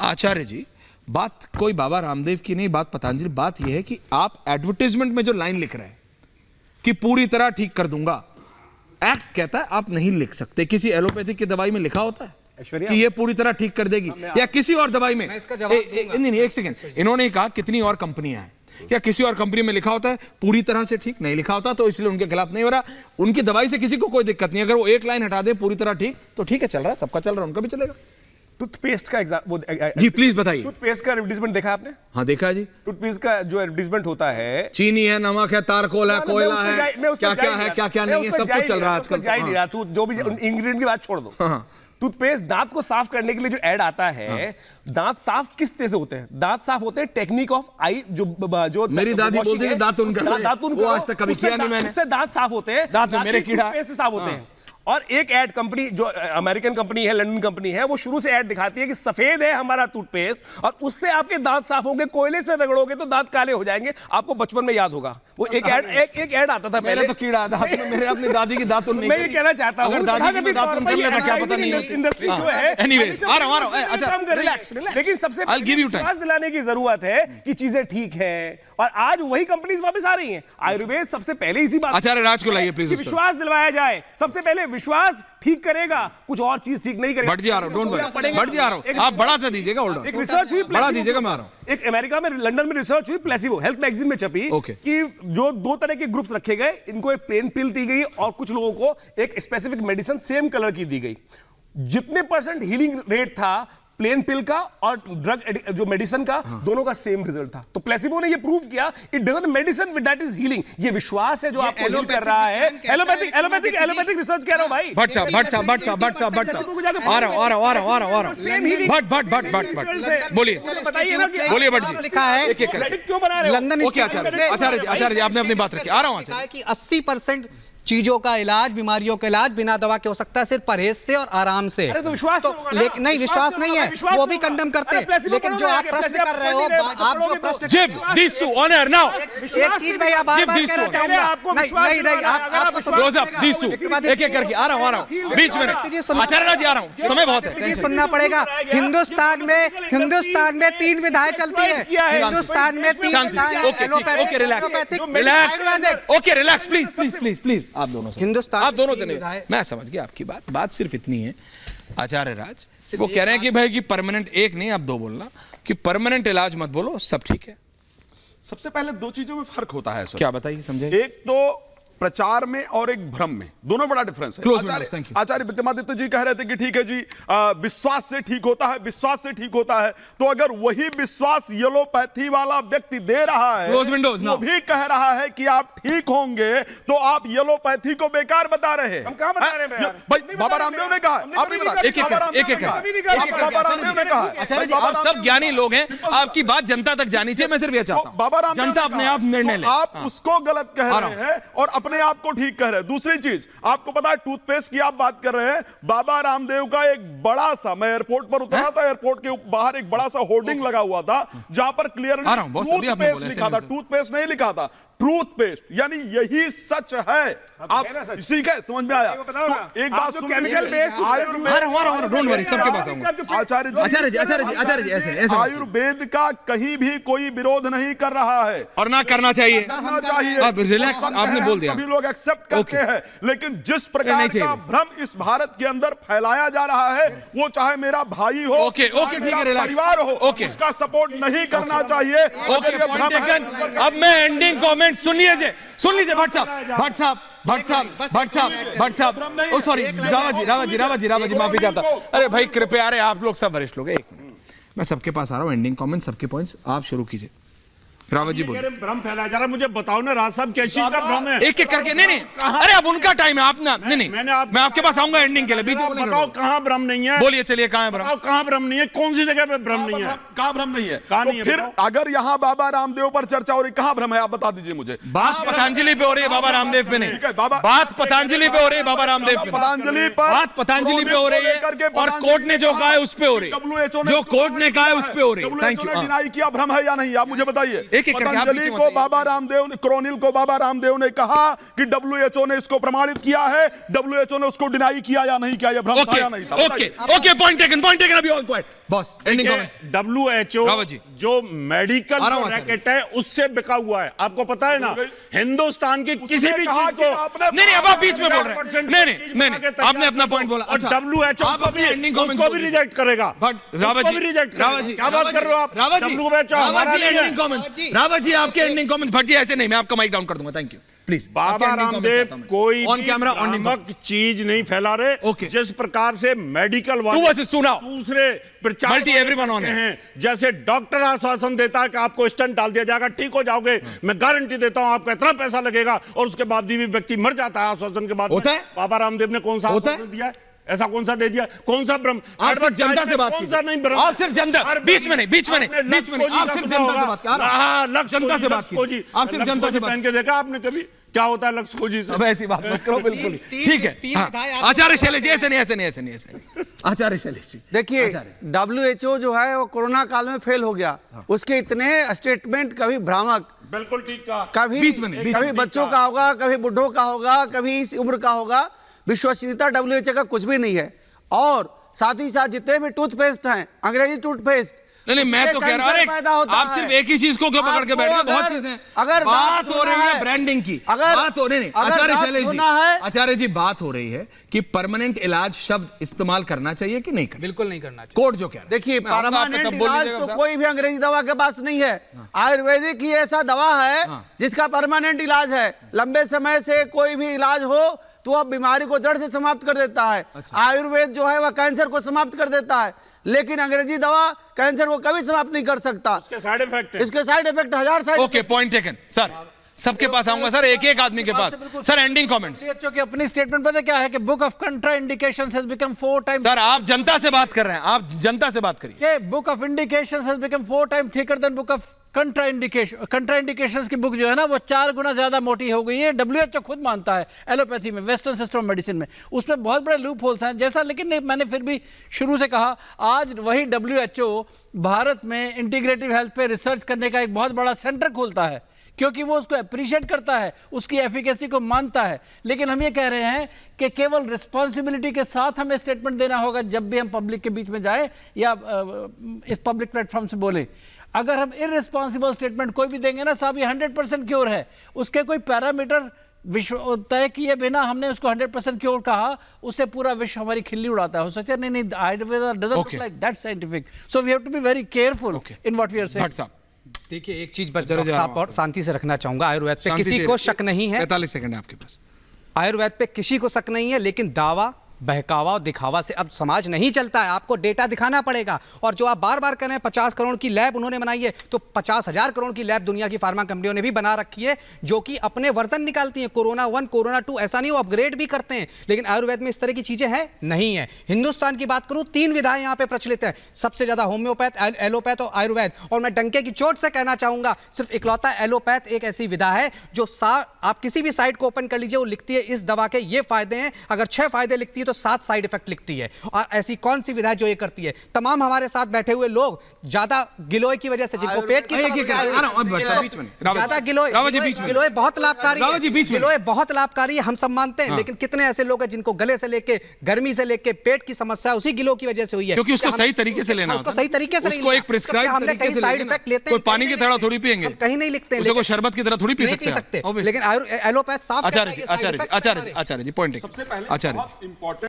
आचार्य जी, बात कोई बाबा रामदेव की नहीं, बात पतंजलि, बात यह है कि आप एडवर्टाइजमेंट में जो लाइन लिख रहे हैं कि पूरी तरह ठीक कर दूंगा, एक्ट कहता है आप नहीं लिख सकते। किसी एलोपैथिक की दवाई में लिखा होता है कि ये पूरी तरह ठीक कर देगी, या किसी और दवाई में? नहीं, एक सेकेंड, इन्होंने कहा कितनी और कंपनियां हैं, क्या किसी और कंपनी में लिखा होता है पूरी तरह से ठीक? नहीं लिखा होता, तो इसलिए उनके खिलाफ नहीं हो रहा। उनकी दवाई से किसी को कोई दिक्कत नहीं, अगर वो एक लाइन हटा दे पूरी तरह ठीक, तो ठीक है, चल रहा है, सबका चल रहा है, उनका भी चलेगा। टूथपेस्ट का जी प्लीज बताइए। टूथपेस्ट का एडवर्टाइजमेंट देखा आपने? हाँ देखा जी। टूथपेस्ट का जो एडवर्टाइजमेंट होता है, चीनी है, नमक है, तारकोल है, कोयला है, क्या क्या है, क्या क्या नहीं है, सब कुछ चल रहा है आजकल। जो भी इंग्रेडिएंट की बात छोड़ दो। टूथपेस्ट दांत को साफ करने के लिए जो ऐड आता है, दांत साफ किस तरह से होते हैं? दांत साफ होते हैं टेक्निक ऑफ आई, जो मेरी दादी बोलती है दातुन कर, दातुन आज तक कभी किया नहीं मैंने। उससे दांत साफ होते हैं, दांत में मेरे कीड़ा से साफ होते हैं। और एक ऐड कंपनी जो अमेरिकन कंपनी है, लंदन कंपनी है, वो शुरू से ऐड दिखाती है कि सफेद है हमारा टूथपेस्ट और उससे आपके दांत साफ होंगे, कोयले से रगड़ोगे तो दांत काले हो जाएंगे। आपको बचपन में याद होगा वो एक ऐड आता था पहले। तो कीड़ा दांत में, मेरे अपनी दादी की दांतुन नहीं। मैं ये कहना चाहता हूं, दादी की दांतुन कर लेता, क्या पता नहीं। इंडस्ट्री जो है, एनीवेज आ रहा हूं, अच्छा रिलैक्स, लेकिन सबसे विश्वास दिलाने की जरूरत है कि चीजें ठीक है, और आज वही कंपनीज वापस आ रही हैं। आयुर्वेद सबसे पहले इसी बात, आचार्य राज को लाइए प्लीज, विश्वास दिलवाया जाए। सबसे पहले विश्वास ठीक करेगा, कुछ और चीज ठीक नहीं करेगा। बढ़ जा रहा हूं, डोंट वरी, बढ़ जा रहा हूं, आप बड़ा सा दीजिएगा, होल्ड ऑन। एक रिसर्च हुई, बड़ा दीजिएगा, मैं आ रहा हूं। एक अमेरिका में, लंदन में रिसर्च हुई, प्लेसिबो हेल्थ मैगजीन में छपी, कि जो दो तरह के ग्रुप्स रखे गए, इनको एक प्लेन पिल दी गई और कुछ लोगों को एक स्पेसिफिक मेडिसिन सेम कलर की दी गई। जितने % हीलिंग रेट था प्लेन पिल का और ड्रग जो मेडिसिन का, दोनों का सेम रिजल्ट था। तो प्लेसिबो ने ये प्रूव किया, it doesn't medicine with that is healing. ये विश्वास है जो आपको हील कर रहा है। एलोपैथिक रिसर्च कह रहा हूं भाई। भट साहब आ रहा हूं भट बोलिए भट जी, लिखा है क्यों बना रहे हो? लंदन आचार्य जी आपने अपनी बात रखी, आ रहा हूं। है कि 80% चीजों का इलाज, बीमारियों का इलाज बिना दवा के हो सकता है, सिर्फ परहेज से और आराम से। अरे तो विश्वास लेकिन नहीं, विश्वास नहीं है, वो भी कंडेम करते हैं। लेकिन जो आप प्रश्न कर रहे हो, आप जो प्रश्न give this to honour now, एक चीज मैं बार-बार कहना चाहूंगा, नहीं आपको क्लोज अप दिस टू, एक-एक करके आ रहा हूं बीच में। आचार्य जी आ रहा हूं, समय बहुत है, सुनना पड़ेगा। हिंदुस्तान में 3 विधाएं चलती है। हिंदुस्तान में 3 विधाएं। Okay relax, okay relax please, आप दोनों से, हिंदुस्तान, आप दोनों से नहीं, मैं समझ गया आपकी बात सिर्फ इतनी है। आचार्य राज वो कह रहे हैं कि भाई कि परमानेंट एक नहीं, आप 2 बोलना, कि परमानेंट इलाज मत बोलो, सब ठीक है। सबसे पहले 2 चीजों में फर्क होता है। क्या बताइए, समझे? एक तो प्रचार में और एक भ्रम में, दोनों बड़ा डिफरेंस है। आचार्य विक्रमादित्य जी कह रहे थे कि ठीक है जी, विश्वास से ठीक होता है, विश्वास से ठीक होता है। तो अगर वही विश्वास येलोपैथी वाला व्यक्ति दे रहा है, वो भी कह रहा है कि आप ठीक होंगे, तो आप येलोपैथी को बेकार बता रहे हैं। हम कहां बता रहे हैं भाई? बाबा रामदेव ने कहा, आप नहीं बता, एक बाबा रामदेव ने कहा। आचार्य जी आप सब ज्ञानी लोग हैं, आपकी बात जनता तक जानी चाहिए, मैं सिर्फ ये चाहता हूं बाबा रामदेव, जनता अपने आप निर्णय ले। आप उसको गलत कह रहे हैं और अपने आप को ठीक कह रहे हैं। दूसरी चीज, आपको पता है टूथपेस्ट की आप बात कर रहे हैं, बाबा रामदेव का एक बड़ा सा, मैं एयरपोर्ट पर उतरा था, एयरपोर्ट के बाहर एक बड़ा सा होर्डिंग लगा हुआ था जहां पर क्लियर टूथपेस्ट लिखा था, टूथपेस्ट नहीं लिखा था, ट्रूथपेस्ट, यानी यही सच है। आप ठीक है, समझ में आया? तो एक बात आचार्य आयुर्वेद का कहीं भी कोई विरोध नहीं कर रहा है और ना करना चाहिए, आप रिलैक्स, आपने बोल दिया, सभी लोग एक्सेप्ट करते हैं। लेकिन जिस प्रकार का भ्रम इस भारत के अंदर फैलाया जा रहा है, वो चाहे मेरा भाई हो, परिवार हो, उसका सपोर्ट नहीं करना चाहिए। अब मैं एंडिंग कमेंट सुन लीजिए भट्ट साहब, ओ सॉरी, रावत जी माफी चाहता। अरे भाई कृपया, अरे आप लोग सब वरिष्ठ लोग, एक मिनट, मैं सबके पास आ रहा हूँ, एंडिंग कमेंट, सबके पॉइंट्स आप शुरू कीजिए। रावत जी बोलिए। भ्रम फैलाया जा रहा है, मुझे बताओ ना राज साहब, कैसी चीज का भ्रम है? एक एक करके, नहीं, अरे अब उनका टाइम है, आप ना, नहीं, मैं आपके पास आऊंगा एंडिंग के लिए, बीच में बताओ कहाँ भ्रम नहीं है? बोलिए, चलिए कहाँ है भ्रम? कहाँ भ्रम नहीं है? कौन सी जगह पे भ्रम नहीं है? कहाँ भ्रम नहीं है? कहाँ नहीं है? फिर अगर यहाँ बाबा रामदेव पर चर्चा हो रही, कहाँ भ्रम है? आप बता दीजिए मुझे। बात पतंजलि पे हो रही है, बाबा रामदेव पे नहीं। बात पतंजलि पे हो रही है, बाबा रामदेव पे। बात पतंजलि पे हो रही है और कोर्ट ने जो कहा है उस पे हो रही है, जो कोर्ट ने कहा है उस पे हो रही है। Thank you. डिनाई किया भ्रम है या नहीं, आप मुझे बताइए। एक एक करके आप पतंजलि पीछे मत को आइए। बाबा रामदेव ने, क्रोनिल को बाबा रामदेव ने कहा कि WHO ने इसको प्रमाणित किया है, WHO ने उसको डिनाई किया या नहीं किया, यह भ्रम था ओके या नहीं था? ओके ओके, पॉइंट टेकन, अभी all quite boss, ending comments. Rawat ji. WHO जो मेडिकल आ रहा हूं रैकेट है उससे बिका हुआ है, आपको पता है ना। हिंदुस्तान की किसी भी कहा चीज कि को आपने नहीं अब आप बीच में बोल रहे हैं, 100% नहीं आपने अपना पॉइंट बोला। और अच्छा, WHO आप अपने ending comments उसको भी बोलिए। रिजेक्ट करेगा, बट रावत उसको जी, भी रिजेक्ट रावत करेगा। जी, क्या बात कर रहे हो आप? रावत जी, WHO हमारा नहीं है। एंडिंग कमेंट्स, रावत जी आपके एंडिंग कमेंट्स। भट्ट जी ऐसे नहीं, मैं आपका माइक डाउन कर दूंगा, thank you please. Baba Ramdev कोई ऑन कैमरा ऑन भ्रामक चीज नहीं फैला रहे। Okay. जिस प्रकार से मेडिकल 2 versus 2 now. दूसरे प्रचार Multi everyone on हैं, जैसे डॉक्टर आश्वासन देता है कि आपको स्टंट डाल दिया जाएगा, ठीक हो जाओगे, मैं गारंटी देता हूं आपका इतना पैसा लगेगा, और उसके बाद भी व्यक्ति मर जाता है आश्वासन के बाद। होता है? बाबा रामदेव ने कौन सा होता है? आश्वासन दिया है? ऐसा कौन सा दे दिया? कौन सा भ्रम? आप सिर्फ जनता से बात कौन सा नहीं भ्रम? आप सिर्फ जनता, बीच में नहीं, बीच में नहीं, आपने बीच में नहीं, लक्ष्य आप को सिर्फ जी जनता का से बात कर। हाँ, लक्ष्य जनता से बात को जी, कीजिए। आप सिर्फ लक्ष्य जनता को से जी बात पहन के देखा आपने कभी? क्या होता है लक्ष्य को जी से? अब ऐसी बात मत करो, बिल्कुल तीन- ठीक है। तीन हाँ, विधायक आप- आचार्य शैलेश जी, ऐसे नहीं, आचार्य शैलेश जी। देखिए आचार्य। WHO जो है वो कोरोना काल में फेल हो गया। उसके इतने स्टेटमेंट कभी भ्रामक, बिल्कुल ठीक कहा। कभी बीच में नहीं, बीच कभी बच्चों का होगा, कभी बुढ़ों का होगा, कभी इस उम्र का होगा। विश्वसनीयता WHO का कुछ भी नहीं है। और साथ ही साथ जितने भी टूथपेस्ट हैं, अंग्रेजी टूथपेस्ट, नहीं मैं तो कह रहा हूं, अरे आप सिर्फ एक ही चीज को क्यों पकड़ के बैठ गए? बहुत चीजें हैं। अगर बात हो रही है ब्रांडिंग की, बात हो रही नहीं। आचार्य शैलेश जी, आचार्य जी बात हो रही है कि परमानेंट इलाज शब्द इस्तेमाल करना चाहिए कि नहीं करना? बिल्कुल नहीं करना चाहिए। कोर्ट जो कह रहा है। देखिए मैं आऊंगा, आप परमानेंट तब बोल इलाज लीजिएगा तो साहब। कोई भी अंग्रेजी दवा के पास नहीं है। आयुर्वेदिक ही ऐसा दवा है जिसका परमानेंट इलाज है। लंबे समय से कोई भी इलाज हो तो वह बीमारी को जड़ से समाप्त कर देता है। आयुर्वेद जो है वह कैंसर को समाप्त कर देता है, लेकिन अंग्रेजी दवा कैंसर को कभी समाप्त नहीं कर सकता। इसके साइड इफेक्ट है। इसके side effect 1000 side. Okay, point taken sir. सबके पास आऊंगा सर, एक एक आदमी के पास। Sir ending comments. WHO की अपनी स्टेटमेंट पता क्या है कि book of contraindications has become 4 times. Sir आप जनता से बात कर रहे हैं, आप जनता से बात करिए। Book of indications has become 4 times thicker than book of contraindications की बुक जो है ना वो 4 गुना ज्यादा मोटी हो गई है। WHO खुद मानता है एलोपैथी में, वेस्टर्न सिस्टम ऑफ मेडिसिन में, उसमें बहुत बड़े लूप होल्स हैं जैसा। लेकिन मैंने फिर भी शुरू से कहा, आज वही WHO भारत में इंटीग्रेटिव हेल्थ पे रिसर्च करने का एक बहुत बड़ा सेंटर खोलता है, क्योंकि वो उसको अप्रिशिएट करता है, उसकी एफिकेसी को मानता है। लेकिन हम ये कह रहे हैं कि केवल रिस्पॉन्सिबिलिटी के साथ हमें स्टेटमेंट देना होगा जब भी हम पब्लिक के बीच में जाए या इस पब्लिक प्लेटफॉर्म से बोले। अगर हम इररिस्पॉन्सिबल स्टेटमेंट कोई भी देंगे ना साहब, ये 100% क्योर है, उसके कोई पैरामीटर विश्व तय किए बिना हमने उसको 100% क्योर कहा, उससे पूरा विश्व हमारी खिल्ली उड़ाता है। हो सकता है नहीं Ayurveda doesn't look like that scientific, so we have to be very careful in what we are saying. Bhatt sahab, देखिए एक चीज बस साफ और शांति से रखना चाहूंगा। आयुर्वेद पे किसी को शक नहीं है। 45 सेकंड है आपके पास। आयुर्वेद पे किसी को शक नहीं है, लेकिन दावा, बहकावा और दिखावा से अब समाज नहीं चलता है। आपको डेटा दिखाना पड़ेगा। और जो आप बार बार कह रहे हैं 50 करोड़ की लैब उन्होंने बनाई है, तो 50,000 करोड़ की लैब दुनिया की फार्मा कंपनियों ने भी बना रखी है, जो कि अपने वर्जन निकालती हैं। कोरोना 1, कोरोना 2, ऐसा नहीं वो अपग्रेड भी करते हैं। लेकिन आयुर्वेद में इस तरह की चीजें हैं नहीं है। हिंदुस्तान की बात करूं, 3 विधाएं यहाँ पे प्रचलित है, सबसे ज्यादा होम्योपैथ, एलोपैथ और आयुर्वेद। और मैं डंके की चोट से कहना चाहूंगा, सिर्फ इकलौता एलोपैथ एक ऐसी विधा है जो आप किसी भी साइट को ओपन कर लीजिए, वो लिखती है इस दवा के ये फायदे हैं। अगर 6 फायदे लिखती है तो 7 साइड इफेक्ट लिखती है। और ऐसी कौन सी विधा जो ये करती है? तमाम हमारे साथ बैठे हुए लोग ज्यादा गिलोय की वजह से, जिनको पेट की समस्या है, ज्यादा गिलोय बहुत लाभकारी है, गिलोय बहुत लाभकारी है, हम सब मानते हैं। लेकिन कितने ऐसे लोग हैं जिनको गले से लेके, गर्मी से लेके पेट की समस्या उसी गिलो की वजह से हुई है, क्योंकि उसको सही तरीके से लेना, उसको सही तरीके से उसको एक प्रिस्क्राइब हमने कहीं साइड इफेक्ट लेते हैं, कोई पानी की तरह थोड़ी पिएंगे, कहीं नहीं लिखते हैं, उसे कोई शरबत की तरह थोड़ी पी सकते हैं। लेकिन एलोपैथ साफ आचार्य जी, पॉइंट। सबसे पहले बहुत इंपॉर्टेंट